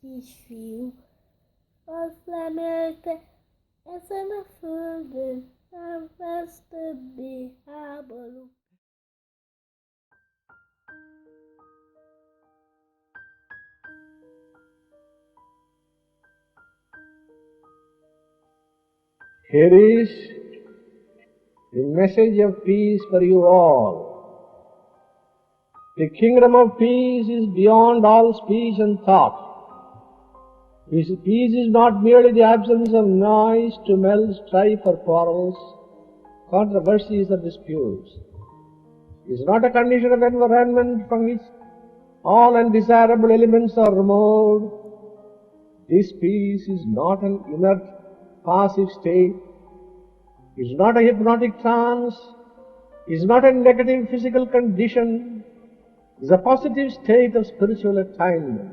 kisfiú, az lemelte ezen a földön, nem lesz többé háború. Here is the message of peace for you all. The kingdom of peace is beyond all speech and thought. Peace is not merely the absence of noise, tumult, strife or quarrels, controversies or disputes. It is not a condition of environment from which all undesirable elements are removed. This peace is not an inert, passive state. It is not a hypnotic trance. It is not a negative physical condition. It is a positive state of spiritual attainment.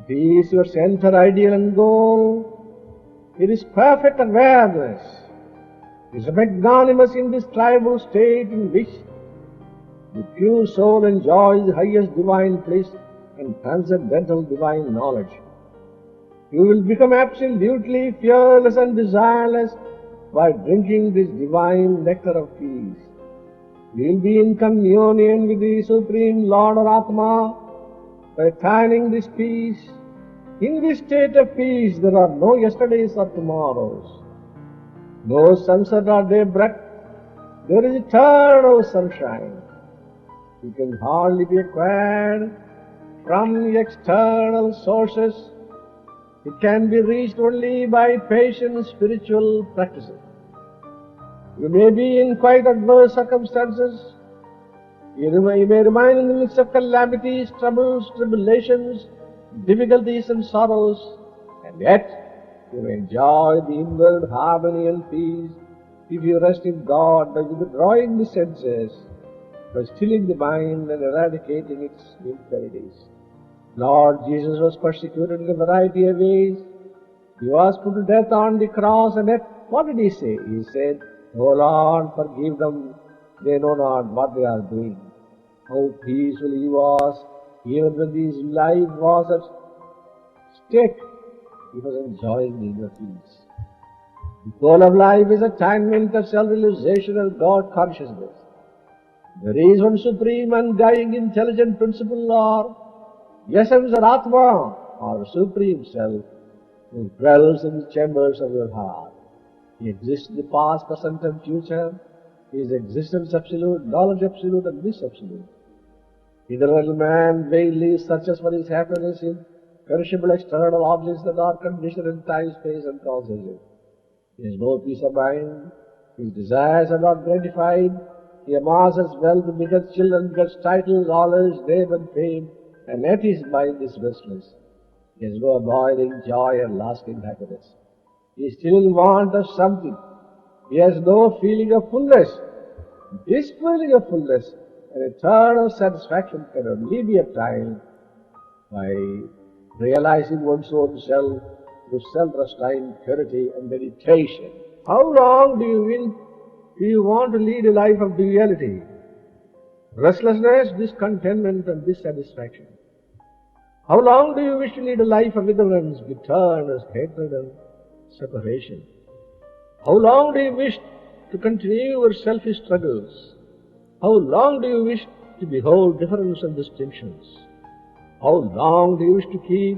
Peace, your center, ideal and goal. It is perfect awareness. It is a magnanimous, indescribable state in which the pure soul enjoys the highest divine bliss and transcendental divine knowledge. You will become absolutely fearless and desireless by drinking this divine nectar of peace. You will be in communion with the Supreme Lord or Atma by attaining this peace. In this state of peace there are no yesterdays or tomorrows, no sunset or daybreak. There is eternal sunshine. It can hardly be acquired from the external sources. It can be reached only by patient spiritual practices. You may be in quite adverse circumstances. You may remain in the midst of calamities, troubles, tribulations, difficulties and sorrows, and yet you may enjoy the inward harmony and peace if you rest in God by withdrawing the senses, by stilling the mind and eradicating its impurities. Lord Jesus was persecuted in a variety of ways. He was put to death on the cross, and yet what did he say? He said, "O Lord, forgive them, they know not what they are doing." How peaceful he was, even when his life was at stake. He was enjoying the inner peace. The goal of life is attainment of self-realization and God consciousness. There is one supreme, undying, intelligent principle or essence or Atma, or Supreme Self, who dwells in the chambers of your heart. He exists in the past, present and future. His existence absolute, knowledge absolute and bliss absolute. Eternal man vainly searches for his happiness in perishable external objects that are conditioned in time, space and causation. He has no peace of mind. His desires are not gratified. He amasses wealth, begets children, gets titles, honors, name and fame, and yet his mind is restless. He has no abiding joy and lasting happiness. He is still in want of something. He has no feeling of fullness. This feeling of fullness and eternal satisfaction can only be obtained by realizing one's own self through self-restraint, purity and meditation. How long do you want to lead a life of duality? Restlessness, discontentment and dissatisfaction. How long do you wish to lead a life of ignorance, bitterness, hatred and separation? How long do you wish to continue your selfish struggles? How long do you wish to behold difference and distinctions? How long do you wish to keep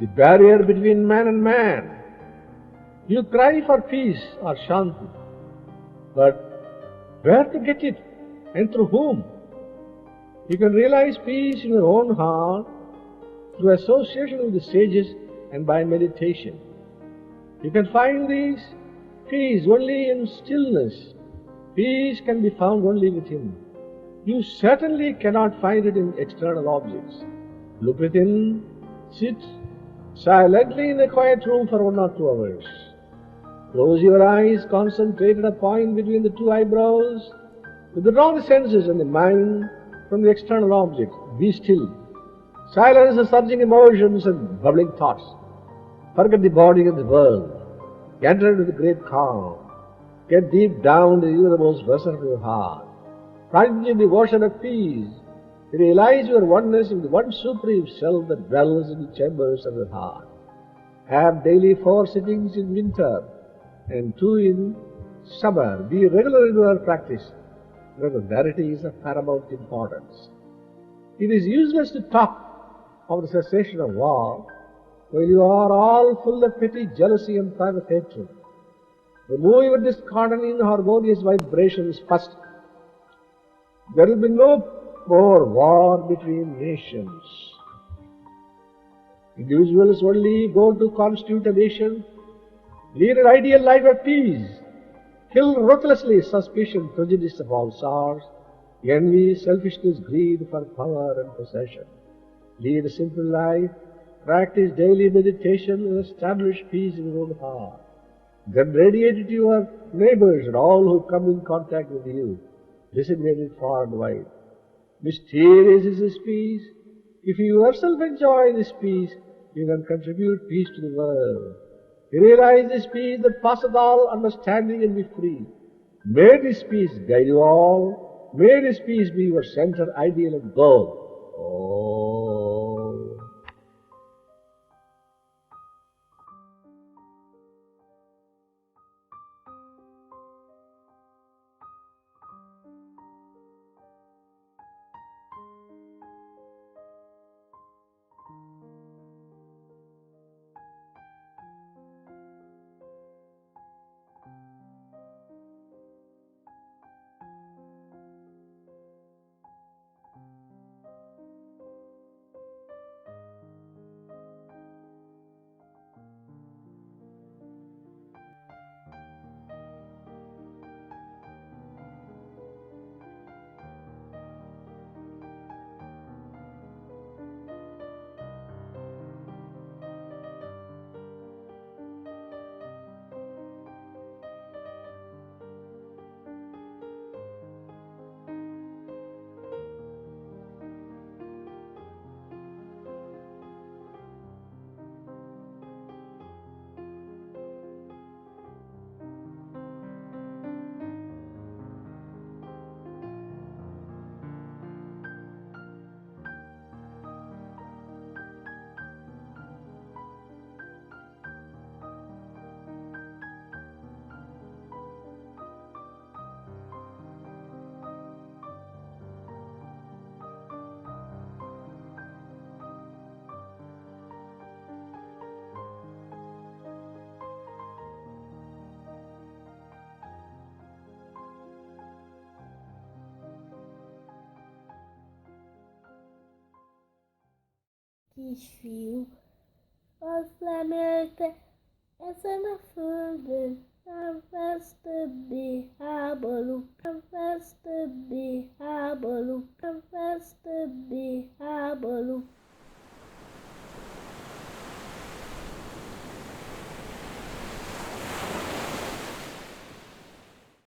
the barrier between man and man? You cry for peace or shanti, but where to get it and through whom? You can realize peace in your own heart through association with the sages and by meditation. You can find this peace only in stillness. Peace can be found only within. You certainly cannot find it in external objects. Look within, sit silently in a quiet room for 1 or 2 hours. Close your eyes, concentrate at a point between the 2 eyebrows. Withdraw the senses and the mind from the external objects. Be still. Silence the surging emotions and bubbling thoughts. Forget the body and the world. Enter into the great calm. Get deep down to the innermost reservoir of your heart. Plunge in the ocean of peace. Realize your oneness in the one supreme self that dwells in the chambers of the heart. Have daily 4 sittings in winter and 2 in summer. Be regular in your practice. Regularity is of paramount importance. It is useless to talk of the cessation of war while you are all full of petty jealousy and private hatred. Remove your discordant in harmonious vibrations first. There will be no more war between nations. Individuals only go to constitute a nation, lead an ideal life of peace, kill ruthlessly suspicion, prejudice of all sorts, envy, selfishness, greed for power and possession. Lead a simple life, practice daily meditation and establish peace in your own heart. Then radiate it to your neighbors and all who come in contact with you. Disseminate it far and wide. Mysterious is this peace. If you yourself enjoy this peace, you can contribute peace to the world. Realize this peace that passeth all understanding and be free. May this peace guide you all. May this peace be your center, ideal and goal. Oh. Kisfiú, az lemelte ezen a földön, nem lesz többé háború, nem lesz többé háború, nem lesz többé